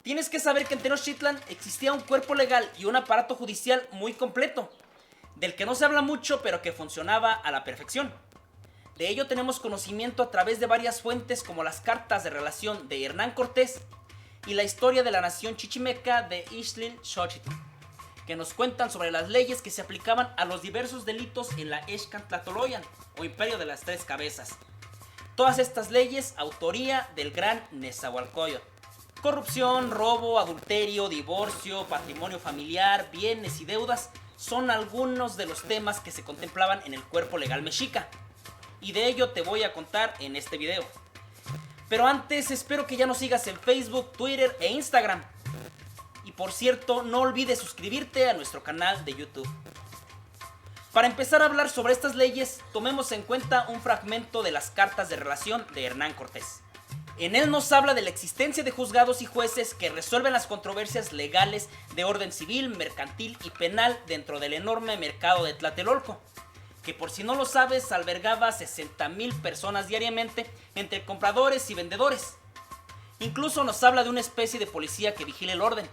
Tienes que saber que en Tenochtitlan existía un cuerpo legal y un aparato judicial muy completo, del que no se habla mucho pero que funcionaba a la perfección. De ello tenemos conocimiento a través de varias fuentes como las cartas de relación de Hernán Cortés y la historia de la nación chichimeca de Ixtlilxóchitl, que nos cuentan sobre las leyes que se aplicaban a los diversos delitos en la Excantlatoloyan o Imperio de las Tres Cabezas. Todas estas leyes, autoría del gran Nezahualcóyotl. Corrupción, robo, adulterio, divorcio, patrimonio familiar, bienes y deudas son algunos de los temas que se contemplaban en el cuerpo legal mexica. Y de ello te voy a contar en este video. Pero antes espero que ya nos sigas en Facebook, Twitter e Instagram. Y por cierto, no olvides suscribirte a nuestro canal de YouTube. Para empezar a hablar sobre estas leyes, tomemos en cuenta un fragmento de las cartas de relación de Hernán Cortés. En él nos habla de la existencia de juzgados y jueces que resuelven las controversias legales de orden civil, mercantil y penal dentro del enorme mercado de Tlatelolco, que por si no lo sabes albergaba 60,000 personas diariamente entre compradores y vendedores. Incluso nos habla de una especie de policía que vigila el orden,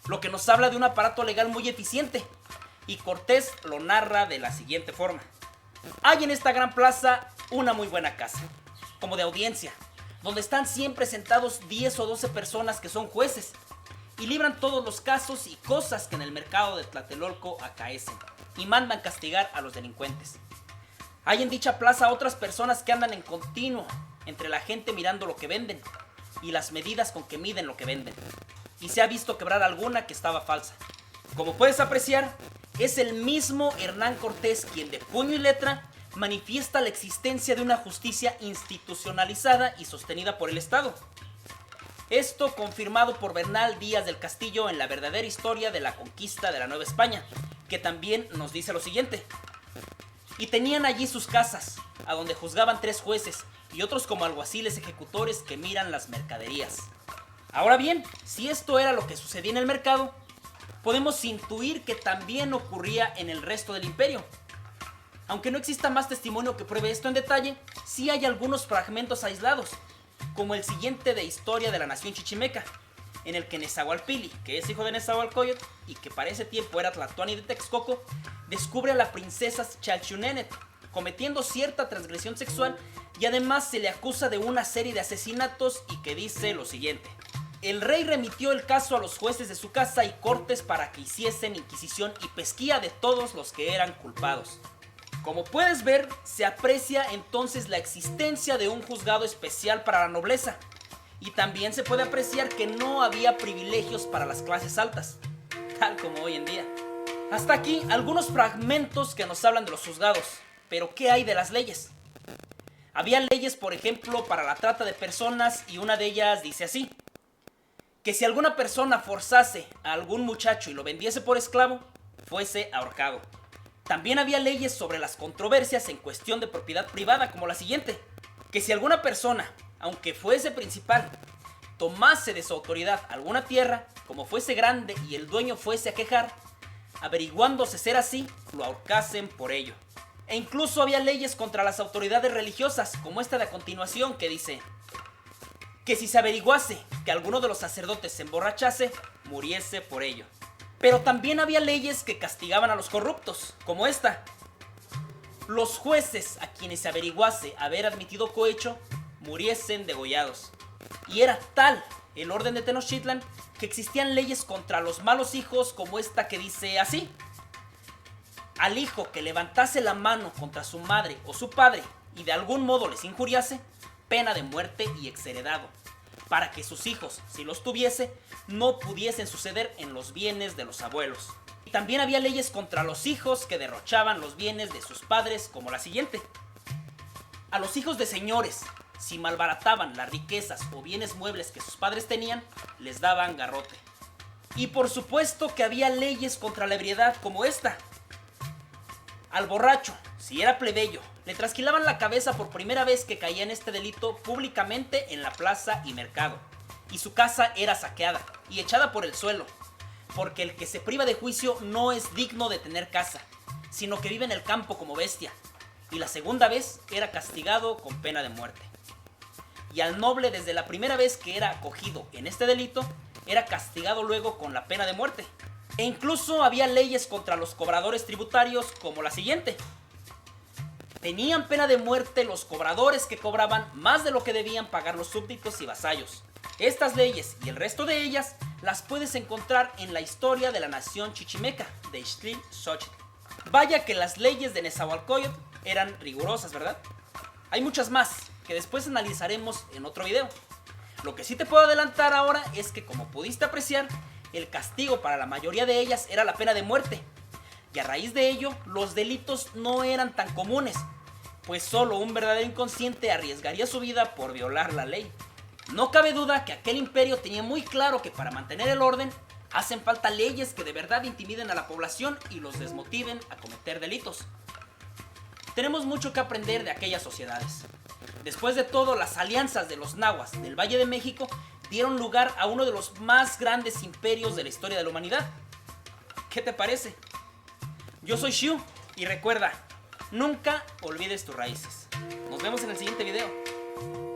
lo que nos habla de un aparato legal muy eficiente, y Cortés lo narra de la siguiente forma. Hay en esta gran plaza una muy buena casa, como de audiencia, donde están siempre sentados 10 o 12 personas que son jueces, y libran todos los casos y cosas que en el mercado de Tlatelolco acaecen, y mandan castigar a los delincuentes. Hay en dicha plaza otras personas que andan en continuo entre la gente mirando lo que venden y las medidas con que miden lo que venden, y se ha visto quebrar alguna que estaba falsa. Como puedes apreciar, es el mismo Hernán Cortés quien de puño y letra manifiesta la existencia de una justicia institucionalizada y sostenida por el Estado. Esto confirmado por Bernal Díaz del Castillo en La verdadera historia de la conquista de la Nueva España, que también nos dice lo siguiente. Y tenían allí sus casas, a donde juzgaban 3 jueces y otros como alguaciles ejecutores que miran las mercaderías. Ahora bien, si esto era lo que sucedía en el mercado, podemos intuir que también ocurría en el resto del imperio. Aunque no exista más testimonio que pruebe esto en detalle, sí hay algunos fragmentos aislados, como el siguiente de Historia de la Nación Chichimeca, en el que Nezahualpili, que es hijo de Nezahualcóyotl y que para ese tiempo era Tlatoani de Texcoco, descubre a la princesa Chalchunénetl cometiendo cierta transgresión sexual y además se le acusa de una serie de asesinatos y que dice lo siguiente. El rey remitió el caso a los jueces de su casa y cortes para que hiciesen inquisición y pesquía de todos los que eran culpados. Como puedes ver, se aprecia entonces la existencia de un juzgado especial para la nobleza, y también se puede apreciar que no había privilegios para las clases altas, tal como hoy en día. Hasta aquí algunos fragmentos que nos hablan de los juzgados, pero ¿qué hay de las leyes? Había leyes, por ejemplo, para la trata de personas y una de ellas dice así, que si alguna persona forzase a algún muchacho y lo vendiese por esclavo, fuese ahorcado. También había leyes sobre las controversias en cuestión de propiedad privada, como la siguiente, que si alguna persona, aunque fuese principal, tomase de su autoridad alguna tierra, como fuese grande y el dueño fuese a quejar, averiguándose ser así, lo ahorcasen por ello. E incluso había leyes contra las autoridades religiosas, como esta de a continuación, que dice que si se averiguase que alguno de los sacerdotes se emborrachase, muriese por ello. Pero también había leyes que castigaban a los corruptos, como esta. Los jueces a quienes se averiguase haber admitido cohecho, muriesen degollados. Y era tal el orden de Tenochtitlan que existían leyes contra los malos hijos, como esta que dice así. Al hijo que levantase la mano contra su madre o su padre y de algún modo les injuriase, pena de muerte y exheredado, para que sus hijos, si los tuviese, no pudiesen suceder en los bienes de los abuelos. Y también había leyes contra los hijos que derrochaban los bienes de sus padres, como la siguiente. A los hijos de señores, si malbarataban las riquezas o bienes muebles que sus padres tenían, les daban garrote. Y por supuesto que había leyes contra la ebriedad, como esta. Al borracho, si era plebeyo, le trasquilaban la cabeza por primera vez que caía en este delito públicamente en la plaza y mercado, y su casa era saqueada y echada por el suelo, porque el que se priva de juicio no es digno de tener casa, sino que vive en el campo como bestia, y la segunda vez era castigado con pena de muerte. Y al noble, desde la primera vez que era acogido en este delito, era castigado luego con la pena de muerte. E incluso había leyes contra los cobradores tributarios como la siguiente. Tenían pena de muerte los cobradores que cobraban más de lo que debían pagar los súbditos y vasallos. Estas leyes y el resto de ellas las puedes encontrar en la historia de la nación chichimeca de Ixtlilxóchitl. Vaya que las leyes de Nezahualcóyotl eran rigurosas, ¿verdad? Hay muchas más que después analizaremos en otro video. Lo que sí te puedo adelantar ahora es que, como pudiste apreciar, el castigo para la mayoría de ellas era la pena de muerte. Y a raíz de ello, los delitos no eran tan comunes, pues solo un verdadero inconsciente arriesgaría su vida por violar la ley. No cabe duda que aquel imperio tenía muy claro que para mantener el orden hacen falta leyes que de verdad intimiden a la población y los desmotiven a cometer delitos. Tenemos mucho que aprender de aquellas sociedades. Después de todo, las alianzas de los nahuas del Valle de México dieron lugar a uno de los más grandes imperios de la historia de la humanidad. ¿Qué te parece? Yo soy Xiu y recuerda, nunca olvides tus raíces. Nos vemos en el siguiente video.